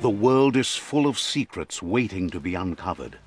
The world is full of secrets waiting to be uncovered.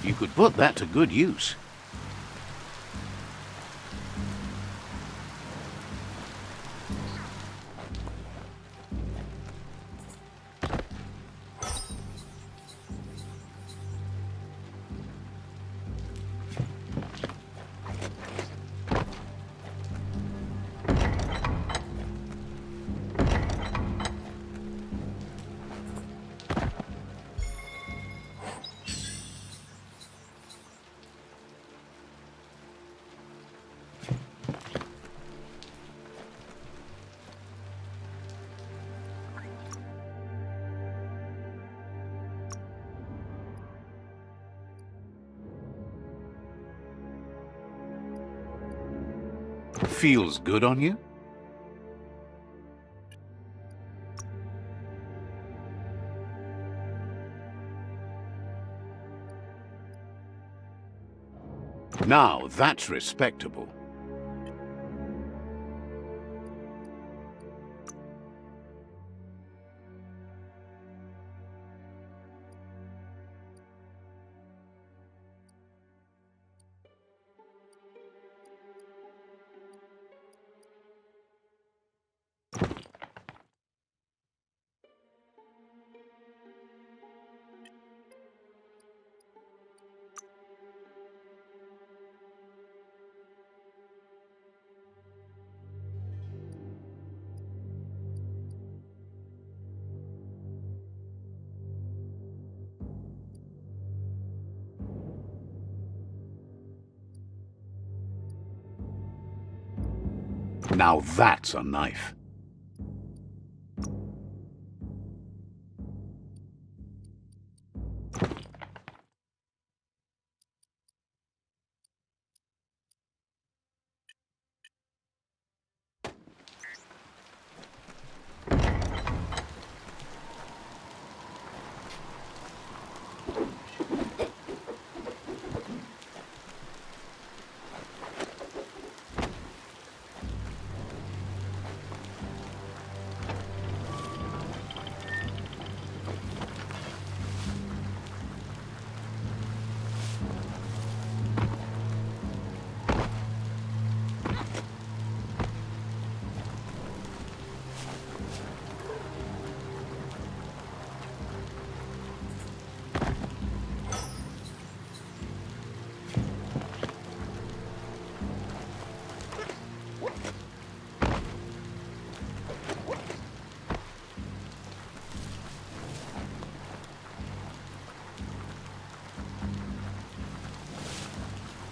You could put that to good use. Feels good on you? Now that's respectable. Now that's a knife.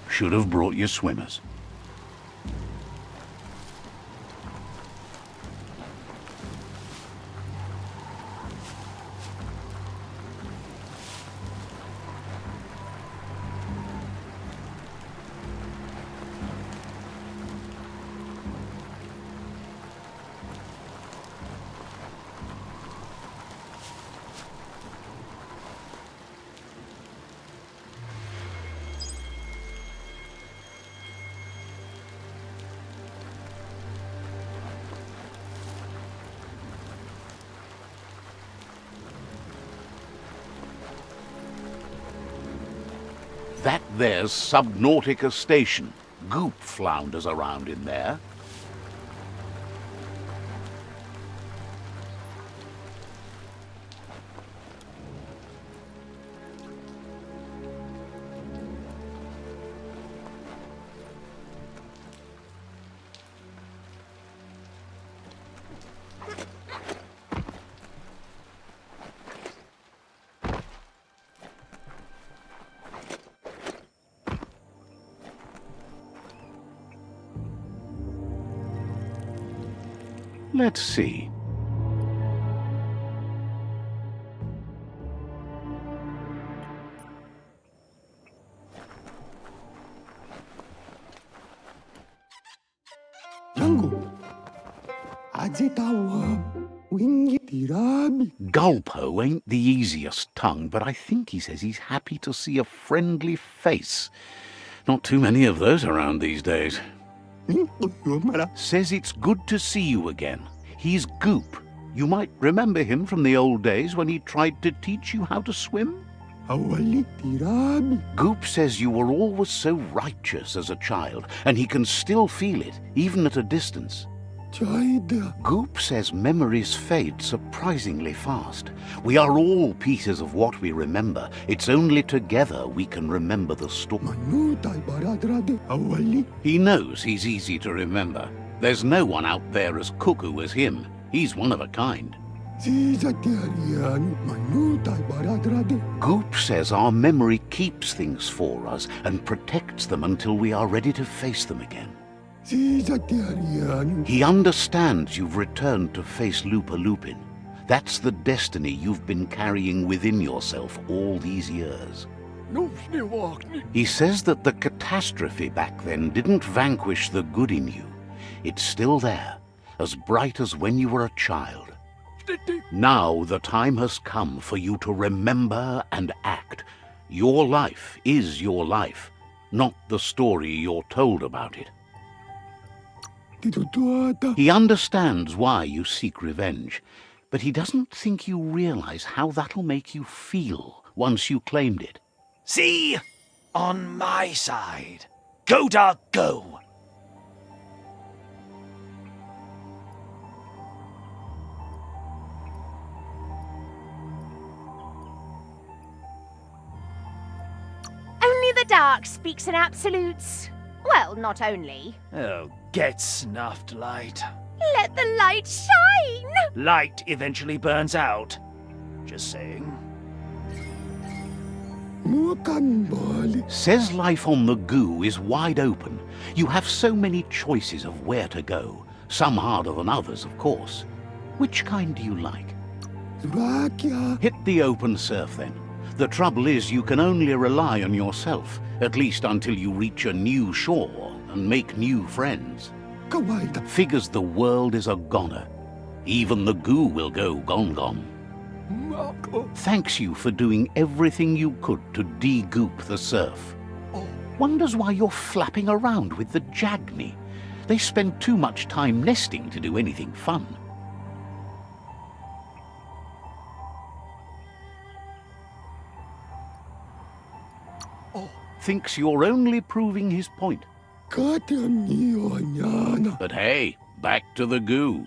Should have brought your swimmers. That there's Subnautica Station. Goop flounders around in there. Let's see. Yangu. Ajitawa. Wingi tirabi. Gulpo ain't the easiest tongue, but I think he says he's happy to see a friendly face. Not too many of those around these days. Says it's good to see you again. He's Goop. You might remember him from the old days when he tried to teach you how to swim. Awali tirabi. Goop says you were always so righteous as a child, and he can still feel it, even at a distance. Chaida. Goop says memories fade surprisingly fast. We are all pieces of what we remember. It's only together we can remember the story. Manutai baradrade. Awali. He knows he's easy to remember. There's no one out there as cuckoo as him. He's one of a kind. Sisa tiarian. Manutai baradrade. Goop says our memory keeps things for us and protects them until we are ready to face them again. Sisa tiarian. He understands you've returned to face Lupa Lupin. That's the destiny you've been carrying within yourself all these years. He says that the catastrophe back then didn't vanquish the good in you. It's still there, as bright as when you were a child. Now the time has come for you to remember and act. Your life is your life, not the story you're told about it. He understands why you seek revenge, but he doesn't think you realize how that'll make you feel once you claimed it. See? On my side. Go, dog, go! Only the dark speaks in absolutes. Well, not only. Oh, get snuffed, Light. Let the light shine! Light eventually burns out. Just saying. Mukan bali. Says life on the goo is wide open. You have so many choices of where to go. Some harder than others, of course. Which kind do you like? Surakia. Hit the open surf then. The trouble is you can only rely on yourself, at least until you reach a new shore and make new friends. Kawaida. Figures the world is a goner. Even the goo will go gone. Mako. Thanks you for doing everything you could to de-goop the surf. Wonders why you're flapping around with the Jagni. They spend too much time nesting to do anything fun. Thinks you're only proving his point. Katian niyo nyana. But hey, back to the goo.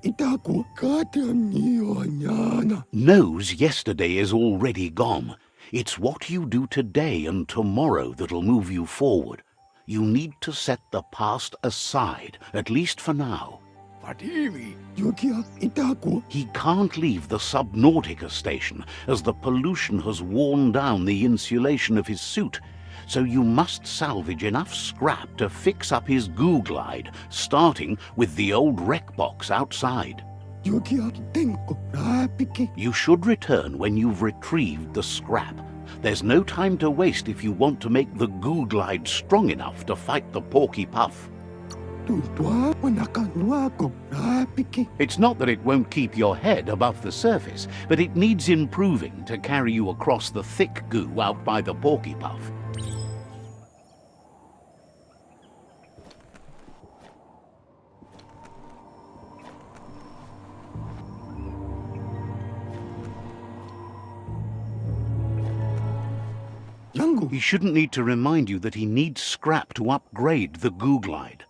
Itaku. Katian niyo nyana. Knows yesterday is already gone. It's what you do today and tomorrow that'll move you forward. You need to set the past aside, at least for now. Vadimi. Yukia. Itaku. He can't leave the Subnautica station, as the pollution has worn down the insulation of his suit. So you must salvage enough scrap to fix up his goo glide, starting with the old wreck box outside. Yukia. Tenko. Rapiki. You should return when you've retrieved the scrap. There's no time to waste if you want to make the goo glide strong enough to fight the Porky Puff. Tuntwa. Wanakanwa ko. Rapiki. It's not that it won't keep your head above the surface, but it needs improving to carry you across the thick goo out by the Porky Puff. Yangu. He shouldn't need to remind you that he needs scrap to upgrade the goo glide.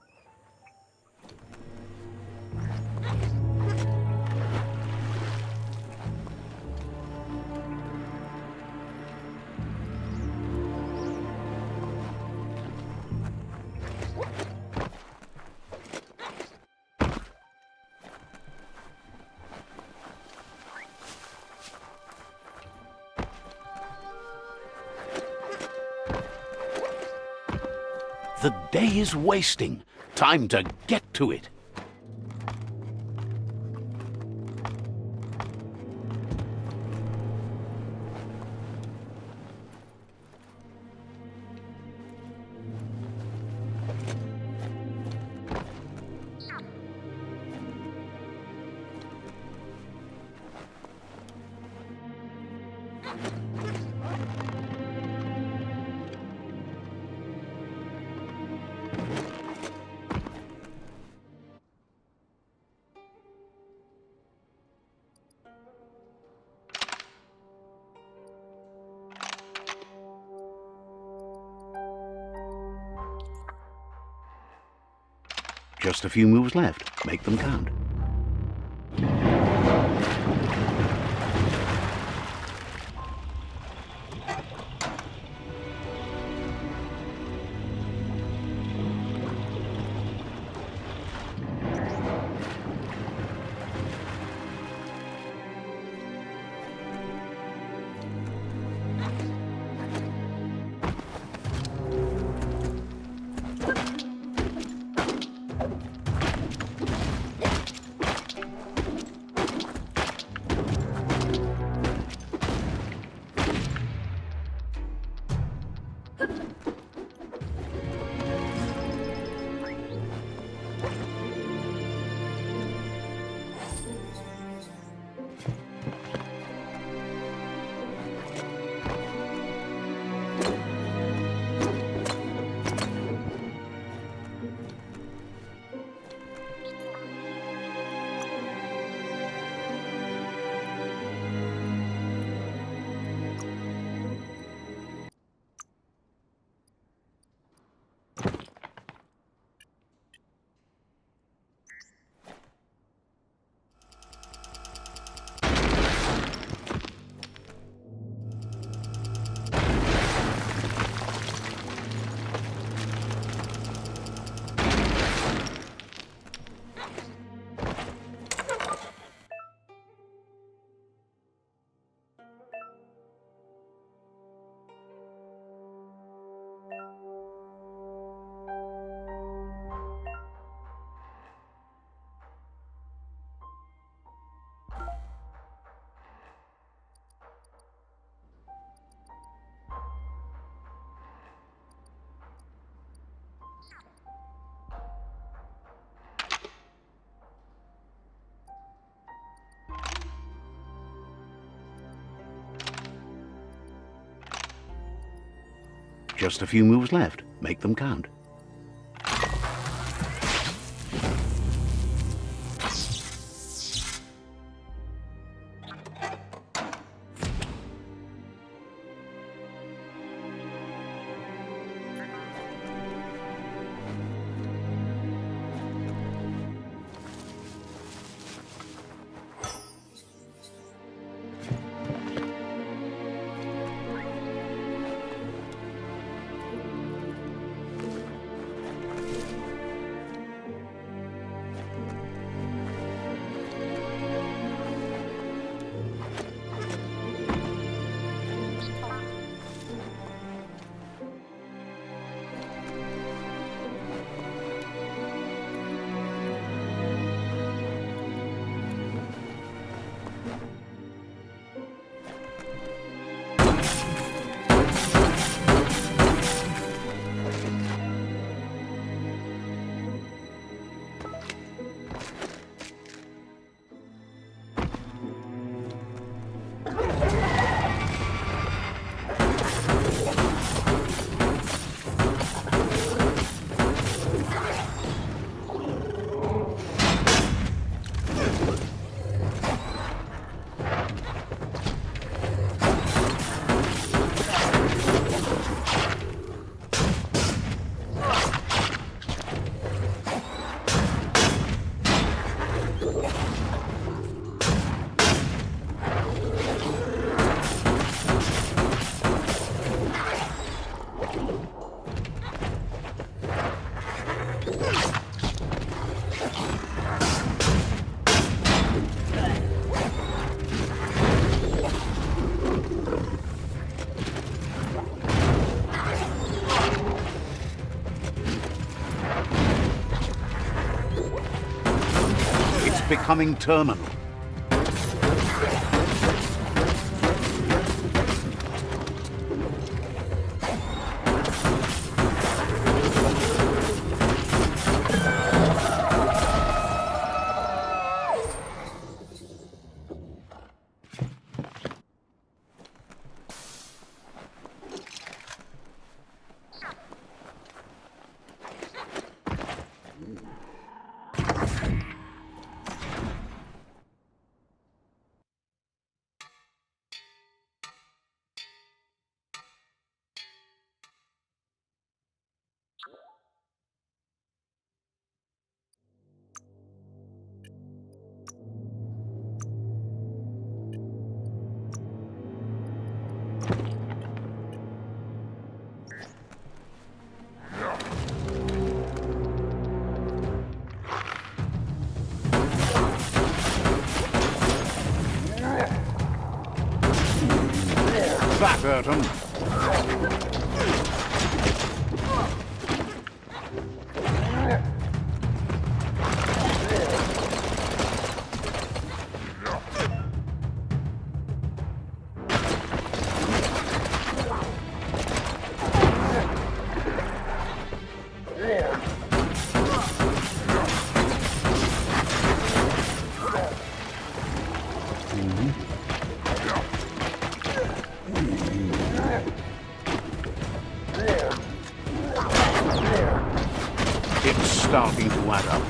The day is wasting. Time to get to it. Just a few moves left. Make them count. Just a few moves left. Make them count. Becoming terminal. at 'em. It's starting to add up.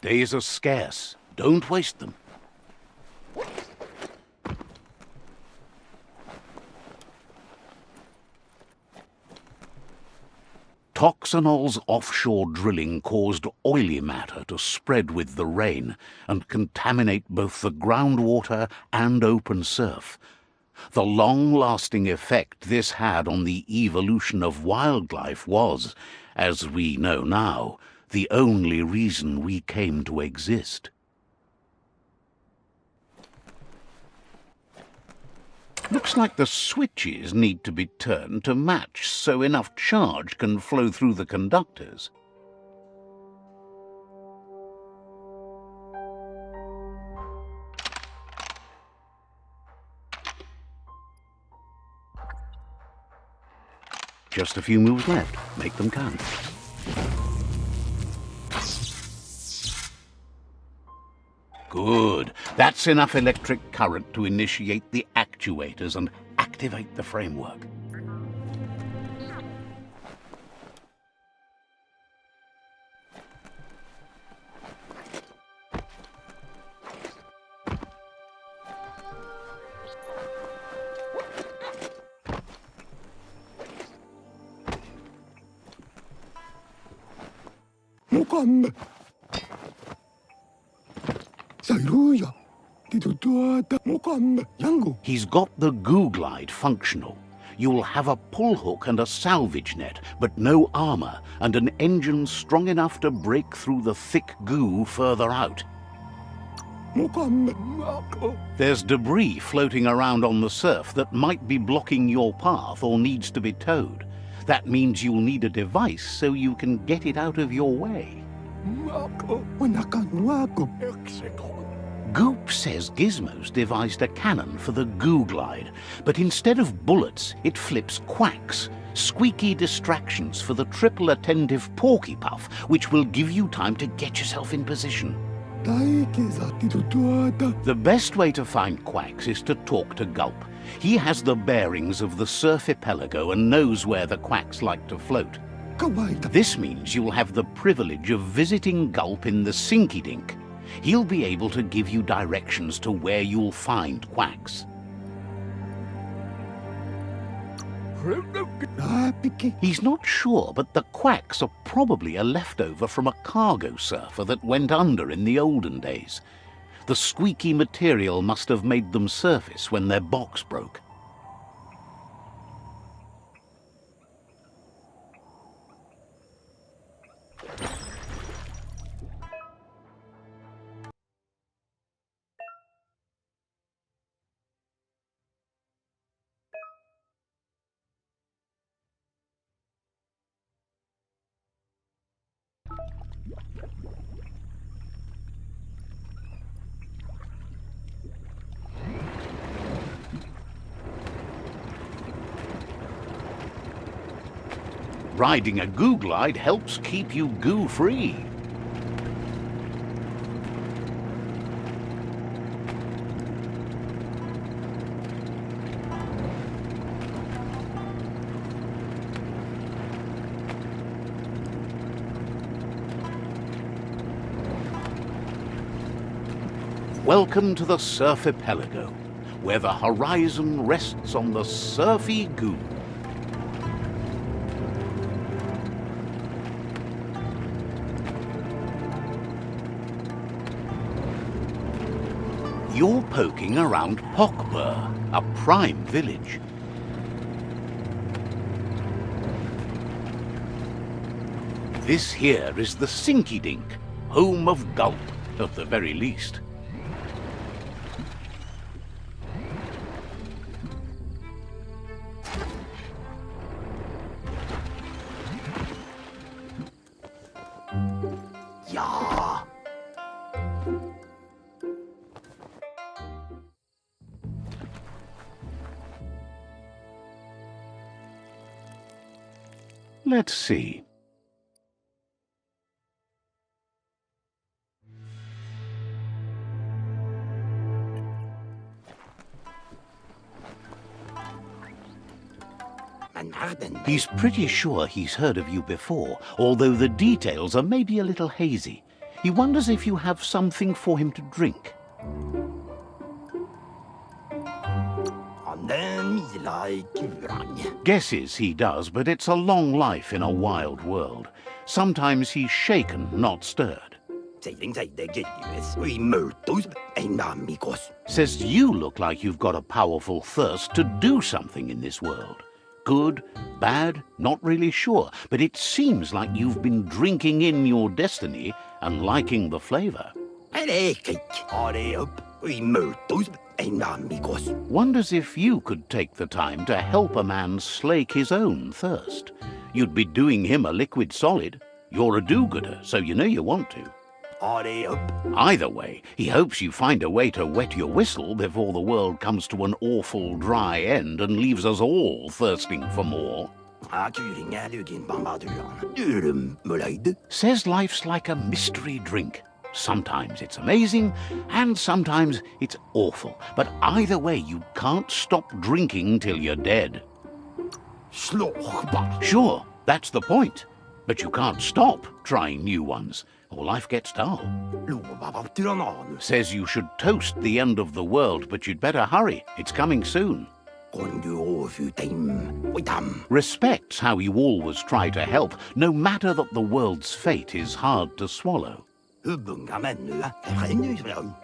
Days are scarce. Don't waste them. Toxanol's offshore drilling caused oily matter to spread with the rain and contaminate both the groundwater and open surf. The long-lasting effect this had on the evolution of wildlife was, as we know now, the only reason we came to exist. Looks like the switches need to be turned to match so enough charge can flow through the conductors. Just a few moves left. Make them count. Good. That's enough electric current to initiate the actuators and activate the framework. Mukamme. Sairuja. Titutuata mukamme. Yangu. He's got the goo glide functional. You'll have a pull hook and a salvage net, but no armor, and an engine strong enough to break through the thick goo further out. Mukamme. Mako. There's debris floating around on the surf that might be blocking your path or needs to be towed. That means you'll need a device so you can get it out of your way. Mako. Wanakanwako. Goop says Gizmo's devised a cannon for the goo glide, but instead of bullets, it flips quacks, squeaky distractions for the triple attentive Porky Puff, which will give you time to get yourself in position. Taikeza titutuata. The best way to find quacks is to talk to Gulp. He has the bearings of the surf archipelago and knows where the quacks like to float. kawaita. This means you'll have the privilege of visiting Gulp in the Sinky Dink. He'll be able to give you directions to where you'll find quacks. Rapiki. He's not sure, but the quacks are probably a leftover from a cargo surfer that went under in the olden days. The squeaky material must have made them surface when their box broke. Riding a goo glide helps keep you goo-free. Welcome to the Surfipelago, where the horizon rests on the surfy goo. You're poking around Pokbur, a prime village. This here is the Sinky Dink, home of Gulp, at the very least. Yeah. Let's see. He's pretty sure he's heard of you before, although the details are maybe a little hazy. He wonders if you have something for him to drink. Guesses he does, but it's a long life in a wild world. Sometimes he's shaken, not stirred. Says you look like you've got a powerful thirst to do something in this world. Good, bad, not really sure, but it seems like you've been drinking in your destiny and liking the flavor. Wonders if you could take the time to help a man slake his own thirst. You'd be doing him a liquid solid. You're a do-gooder, so you know you want to. Either way, he hopes you find a way to wet your whistle before the world comes to an awful dry end and leaves us all thirsting for more. Says life's like a mystery drink. Sometimes it's amazing, and sometimes it's awful. But either way, you can't stop drinking till you're dead. Sure, that's the point. But you can't stop trying new ones, or life gets dull. Says you should toast the end of the world, but you'd better hurry. It's coming soon. Respects how you always try to help, no matter that the world's fate is hard to swallow.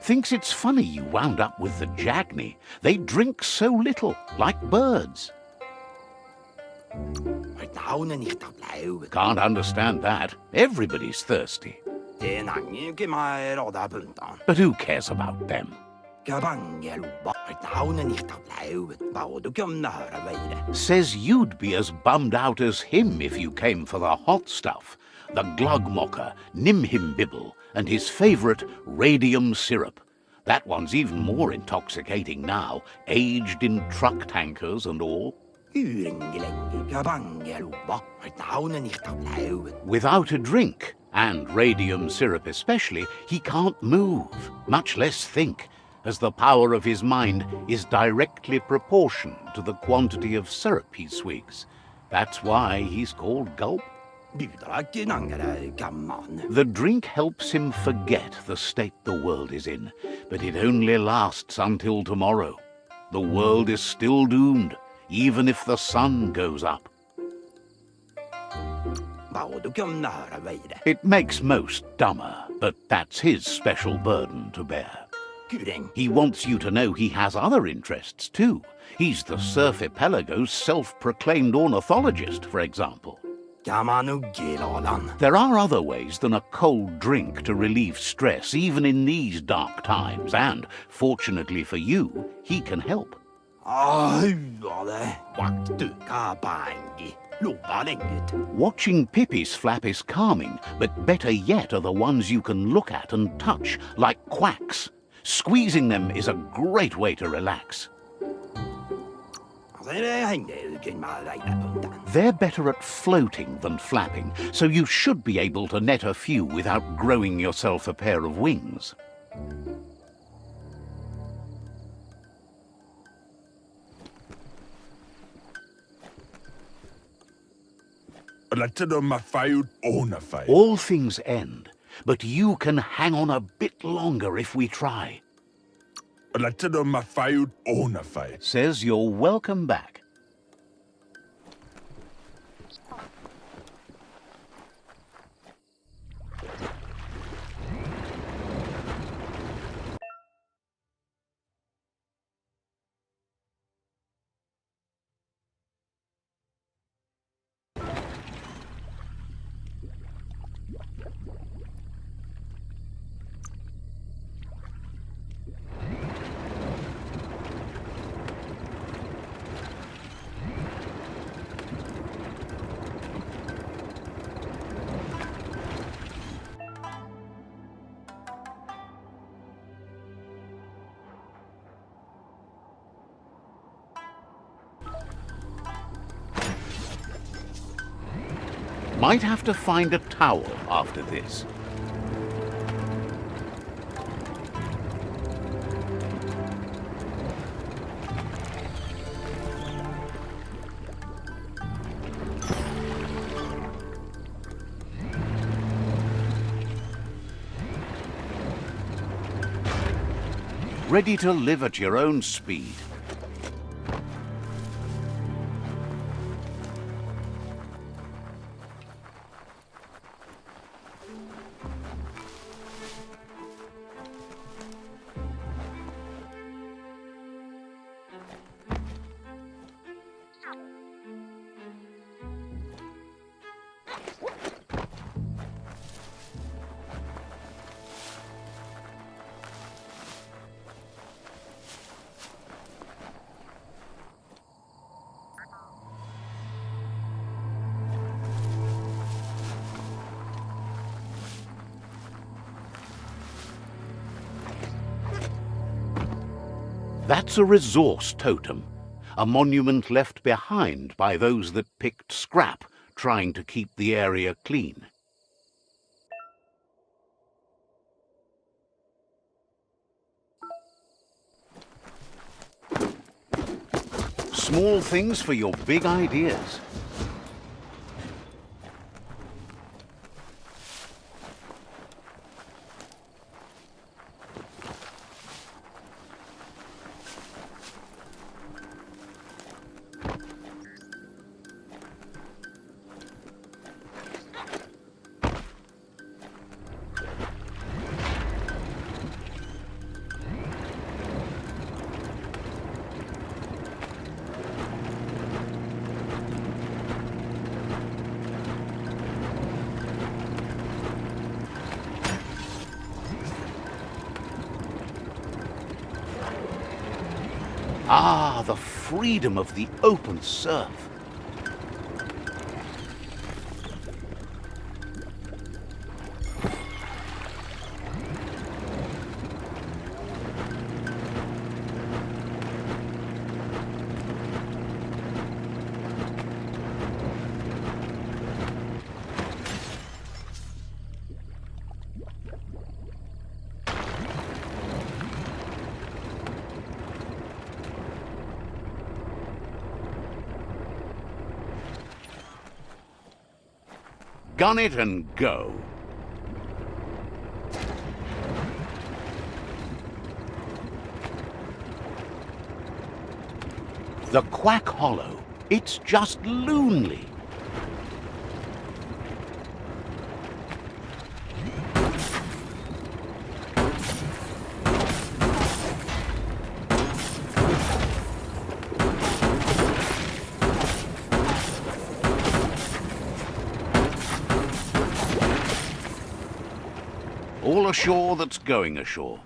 Thinks it's funny you wound up with the Jagni. They drink so little, like birds. Can't understand that. Everybody's thirsty. But who cares about them? Says you'd be as bummed out as him if you came for the hot stuff. The Glugmocker, Nimhimbibble, and his favourite radium syrup. That one's even more intoxicating now, aged in truck tankers and all. Without a drink, and radium syrup especially, he can't move, much less think, as the power of his mind is directly proportional to the quantity of syrup he swigs. That's why he's called Gulp. The drink helps him forget the state the world is in, but it only lasts until tomorrow. The world is still doomed, even if the sun goes up. It makes most dumber, but that's his special burden to bear. He wants you to know he has other interests too. He's the Surfipelago's self-proclaimed ornithologist, for example. There are other ways than a cold drink to relieve stress, even in these dark times, and, fortunately for you, he can help. Watching Pippi's flap is calming, but better yet are the ones you can look at and touch, like quacks. Squeezing them is a great way to relax. They're better at floating than flapping, so you should be able to net a few without growing yourself a pair of wings. All things end, but you can hang on a bit longer if we try. Says you're welcome back. Might have to find a towel after this. Ready to live at your own speed. That's a resource totem, a monument left behind by those that picked scrap, trying to keep the area clean. Small things for your big ideas. Ah, the freedom of the open surf. Gun it and go. The Quack Hollow. It's just loonly. All ashore that's going ashore.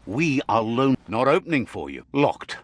We are lone. Not opening for you. Locked.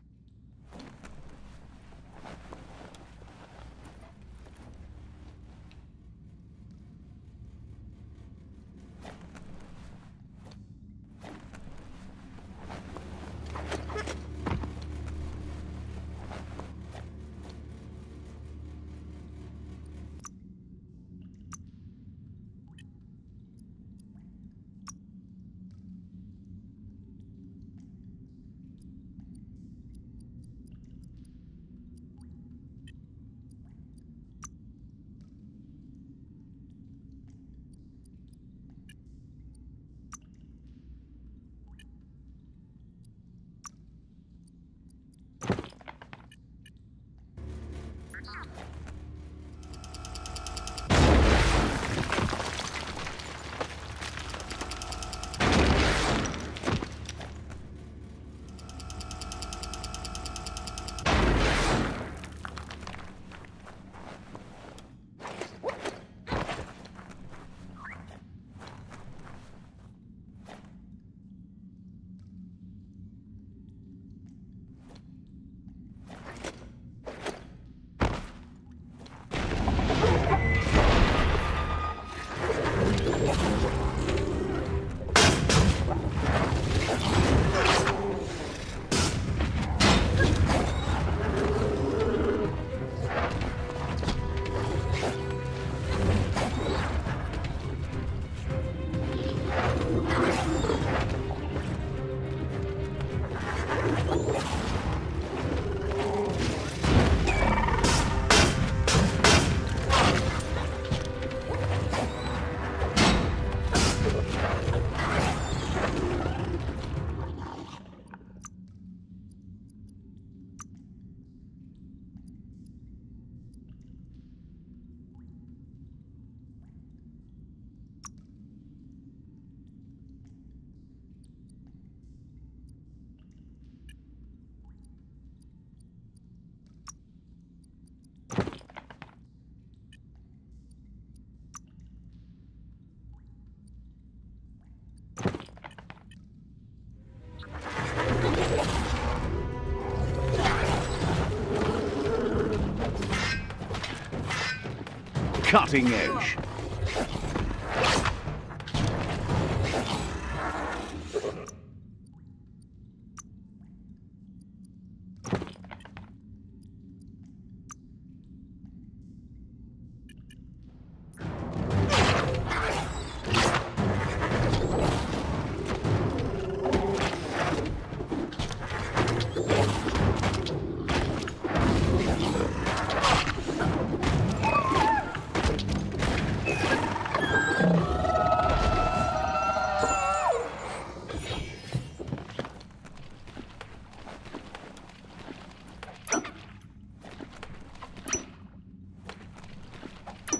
Cutting edge.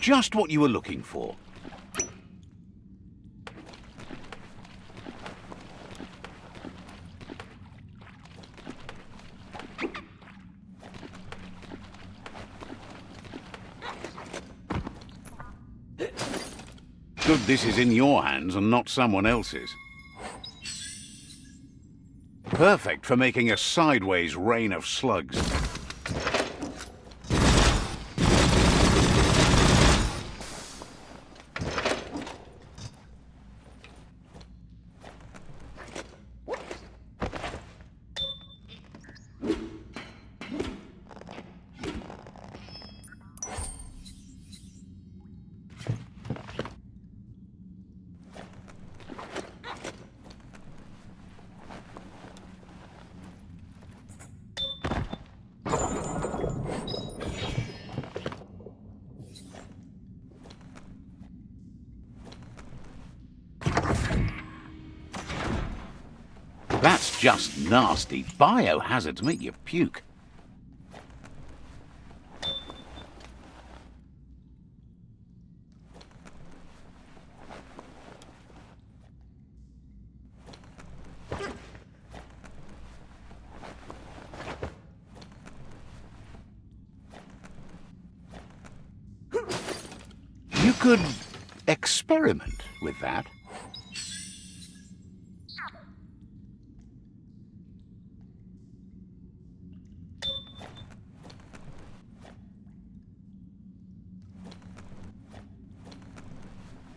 Just what you were looking for. Good this is in your hands and not someone else's. Perfect for making a sideways rain of slugs. That's just nasty. Biohazards make you puke. You could experiment with that.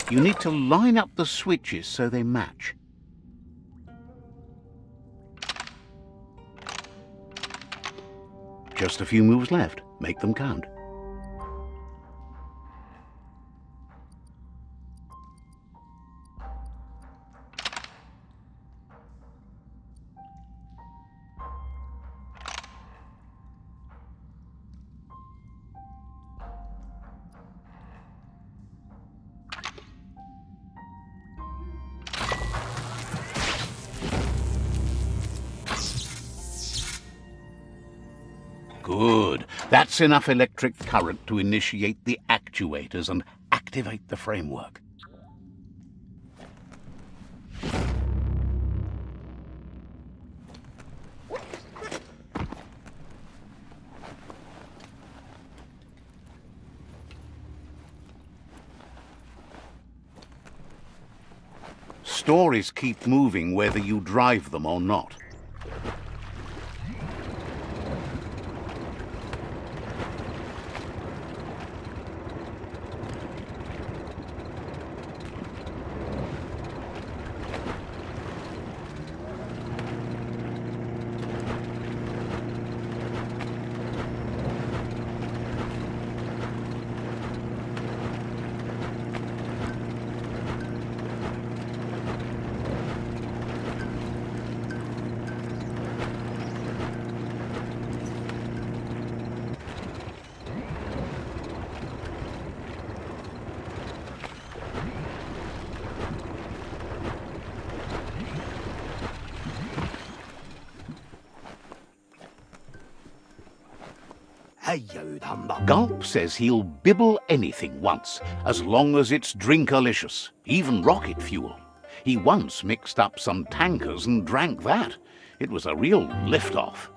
You need to line up the switches so they match. Just a few moves left. Make them count. Good. That's enough electric current to initiate the actuators and activate the framework. Stories keep moving whether you drive them or not. Gulp says he'll bibble anything once, as long as it's drinkalicious, even rocket fuel. He once mixed up some tankers and drank that. It was a real lift-off.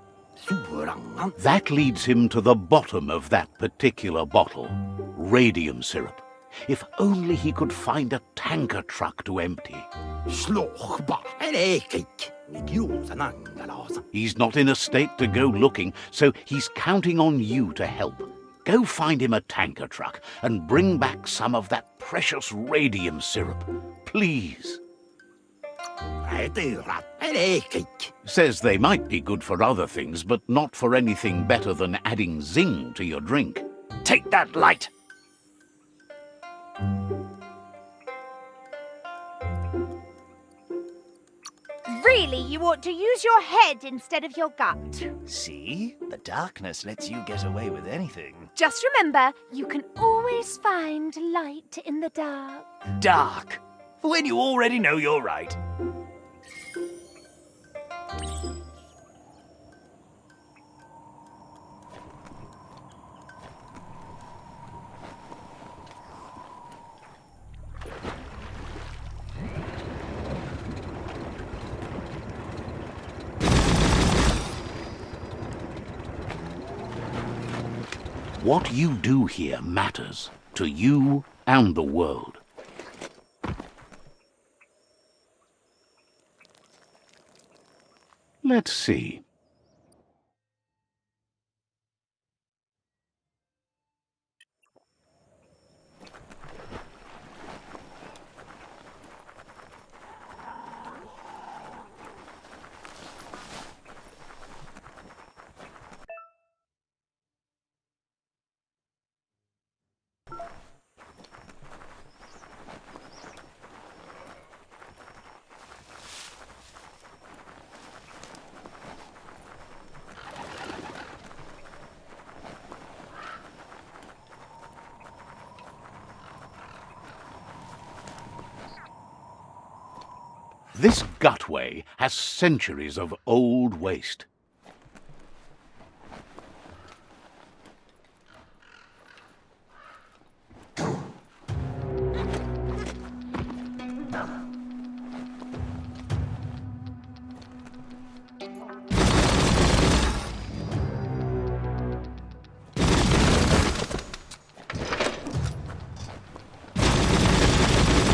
That leads him to the bottom of that particular bottle. Radium syrup. If only he could find a tanker truck to empty. He's not in a state to go looking, so he's counting on you to help. Go find him a tanker truck and bring back some of that precious radium syrup. Please. Says they might be good for other things, but not for anything better than adding zing to your drink. Take that light! Really, you ought to use your head instead of your gut. See? The darkness lets you get away with anything. Just remember, you can always find light in the dark. Dark? When you already know you're right. What you do here matters to you and the world. Let's see. This gutway has centuries of old waste.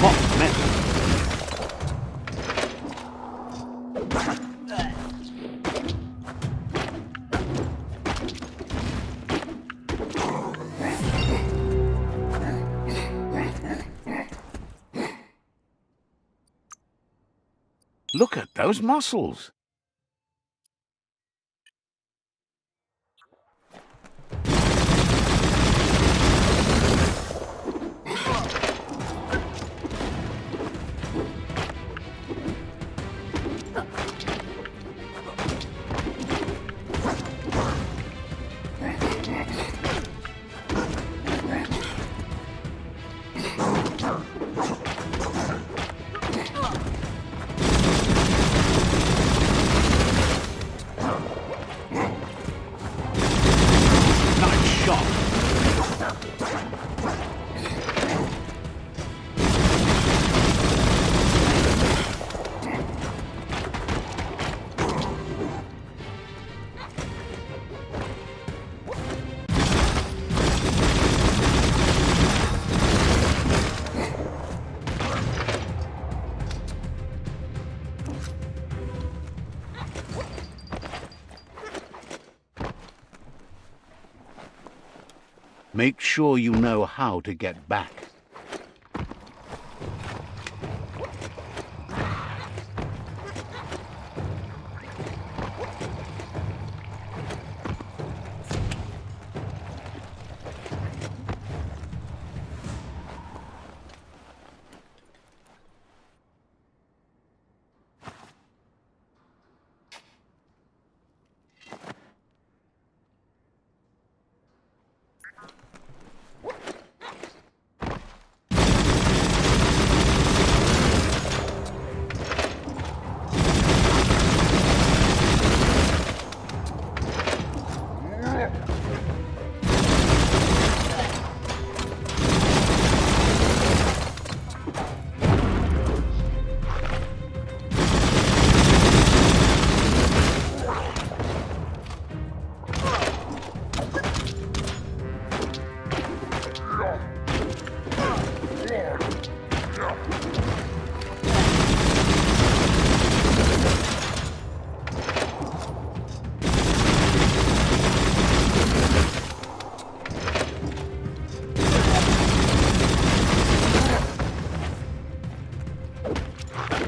Hot metal. Look at those muscles. Nice shot. Make sure you know how to get back.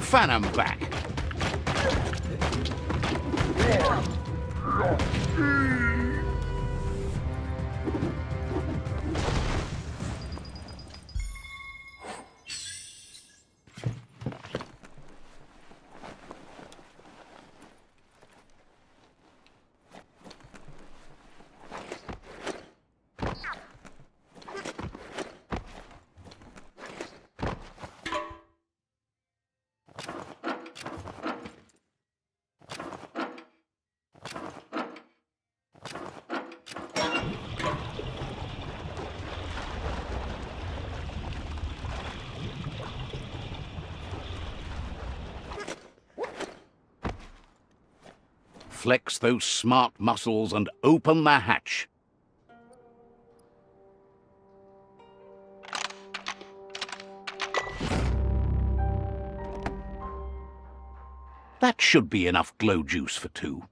Fan 'em back. Flex those smart muscles and open the hatch. That should be enough glow juice for two.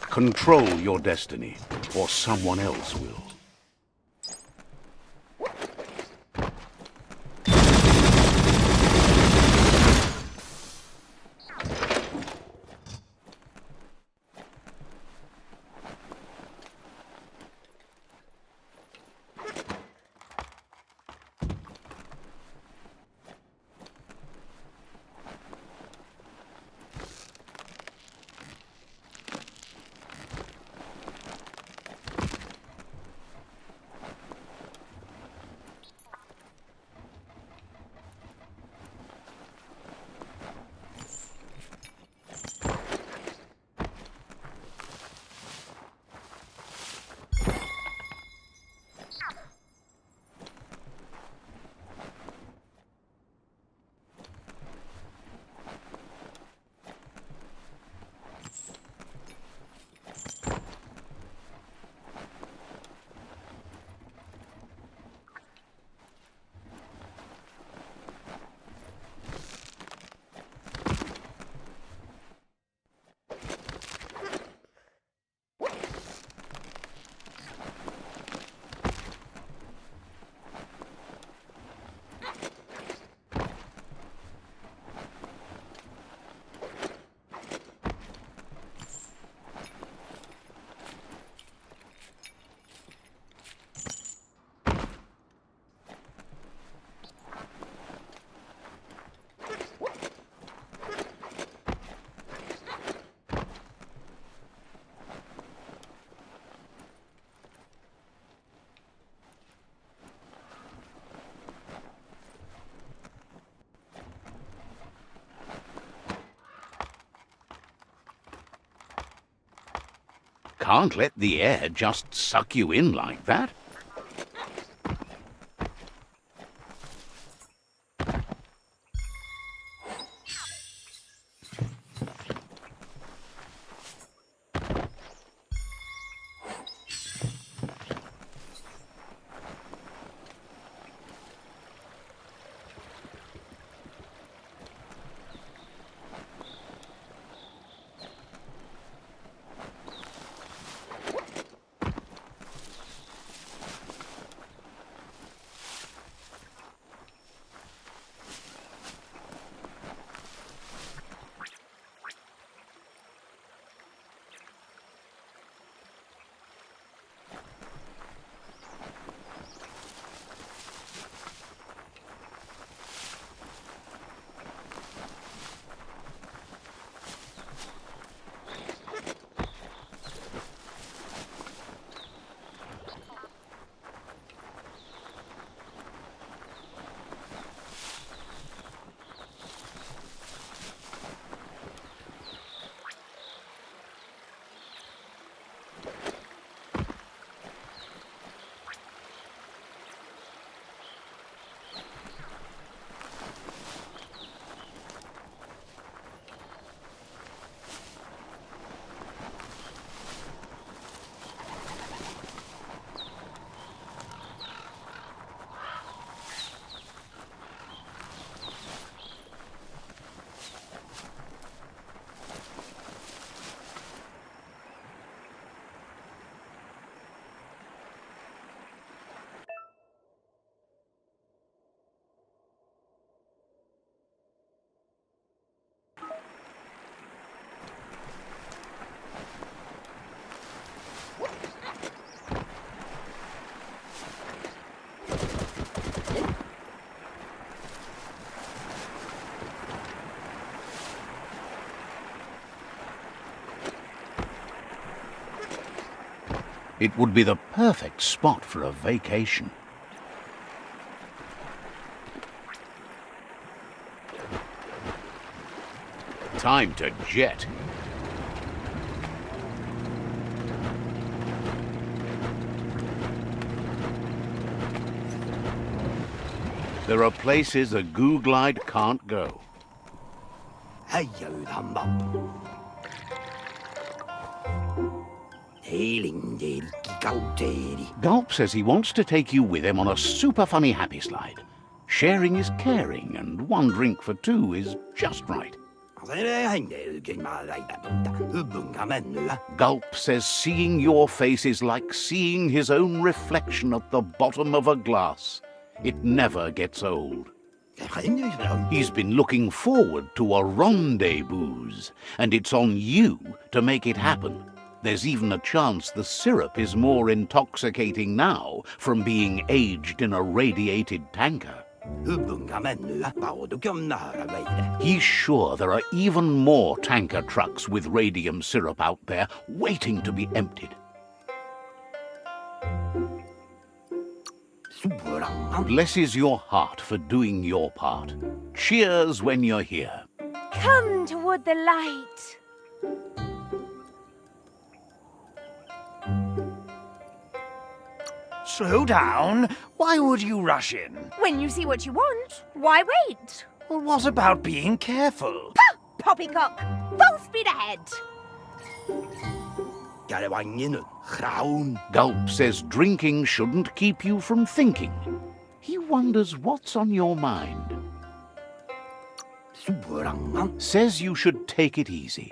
Control your destiny, or someone else will. Can't let the air just suck you in like that. It would be the perfect spot for a vacation. Time to jet. There are places a Goo Glide can't go. Gulp says he wants to take you with him on a super funny happy slide. Sharing is caring, and one drink for two is just right. Gulp says seeing your face is like seeing his own reflection at the bottom of a glass. It never gets old. He's been looking forward to a rendezvous, and it's on you to make it happen. There's even a chance the syrup is more intoxicating now from being aged in a radiated tanker. He's sure there are even more tanker trucks with radium syrup out there waiting to be emptied. Blesses your heart for doing your part. Cheers when you're here. Come toward the light. Slow down. Why would you rush in? When you see what you want, why wait? Well, what about being careful? Pah! Poppycock! Full speed ahead! Gulp says drinking shouldn't keep you from thinking. He wonders what's on your mind. Says you should take it easy.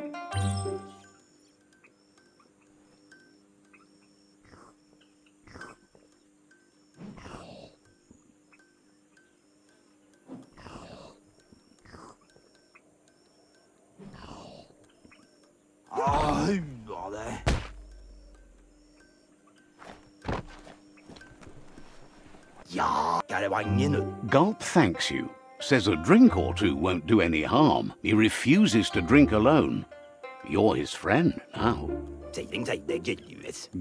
Gulp thanks you. Says a drink or two won't do any harm. He refuses to drink alone. You're his friend now.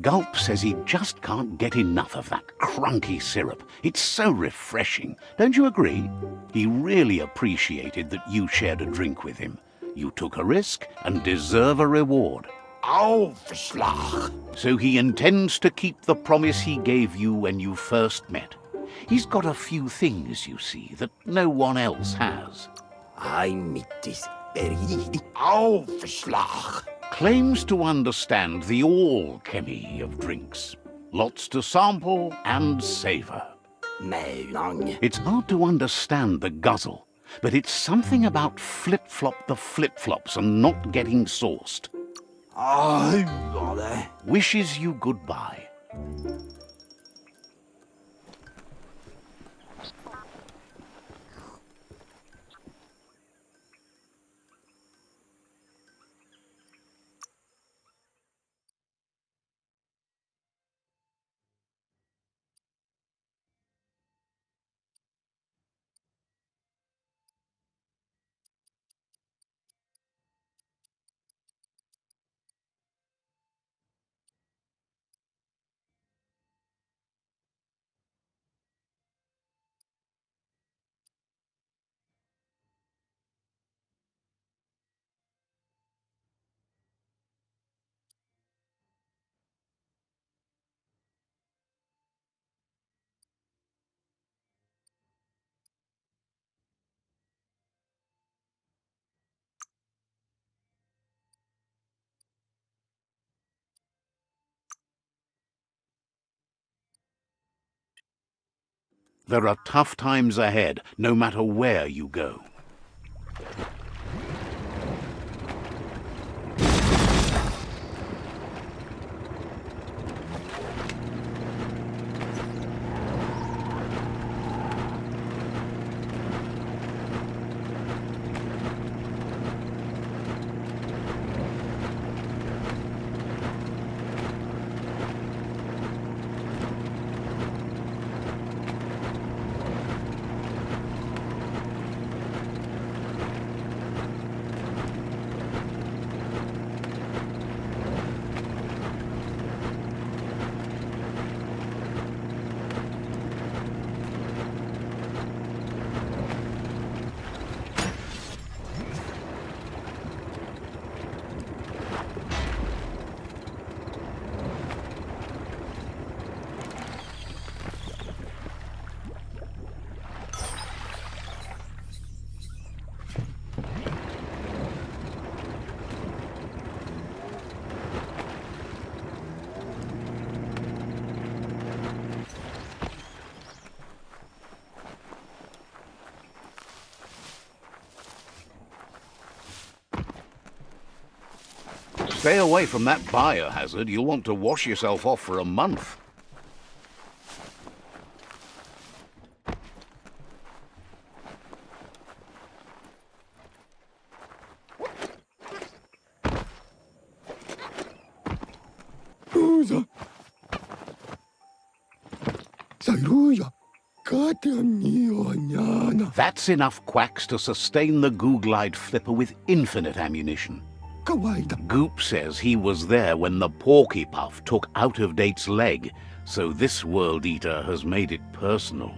Gulp says he just can't get enough of that crunky syrup. It's so refreshing. Don't you agree? He really appreciated that you shared a drink with him. You took a risk and deserve a reward. So he intends to keep the promise he gave you when you first met. He's got a few things, you see, that no one else has. Claims to understand the alchemy of drinks. Lots to sample and savor. It's hard to understand the guzzle, but it's something about flip-flop the flip-flops and not getting sauced. Wishes you goodbye. There are tough times ahead, no matter where you go. Stay away from that biohazard. You'll want to wash yourself off for a month. Usa. Sairuya. Katianyana. That's enough quacks to sustain the Googlide flipper with infinite ammunition. Kawaida. Goop says he was there when the Porky Puff took Out-of-Date's leg, so this World Eater has made it personal.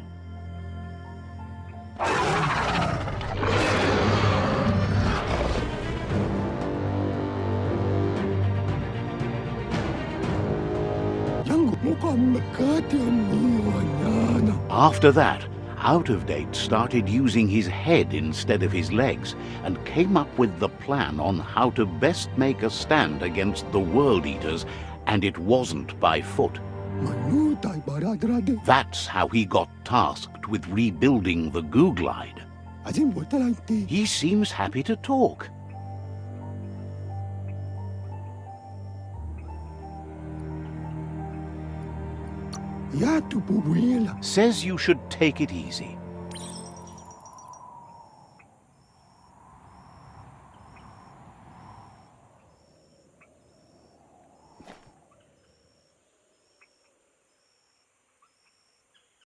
Yango mukambe katianyana. After that, Out-of-Date started using his head instead of his legs and came up with the plan on how to best make a stand against the World Eaters, and it wasn't by foot. Manutai baradrade. That's how he got tasked with rebuilding the Googlide. Azim botalante. He seems happy to talk. Yatu bubuela. Says you should take it easy.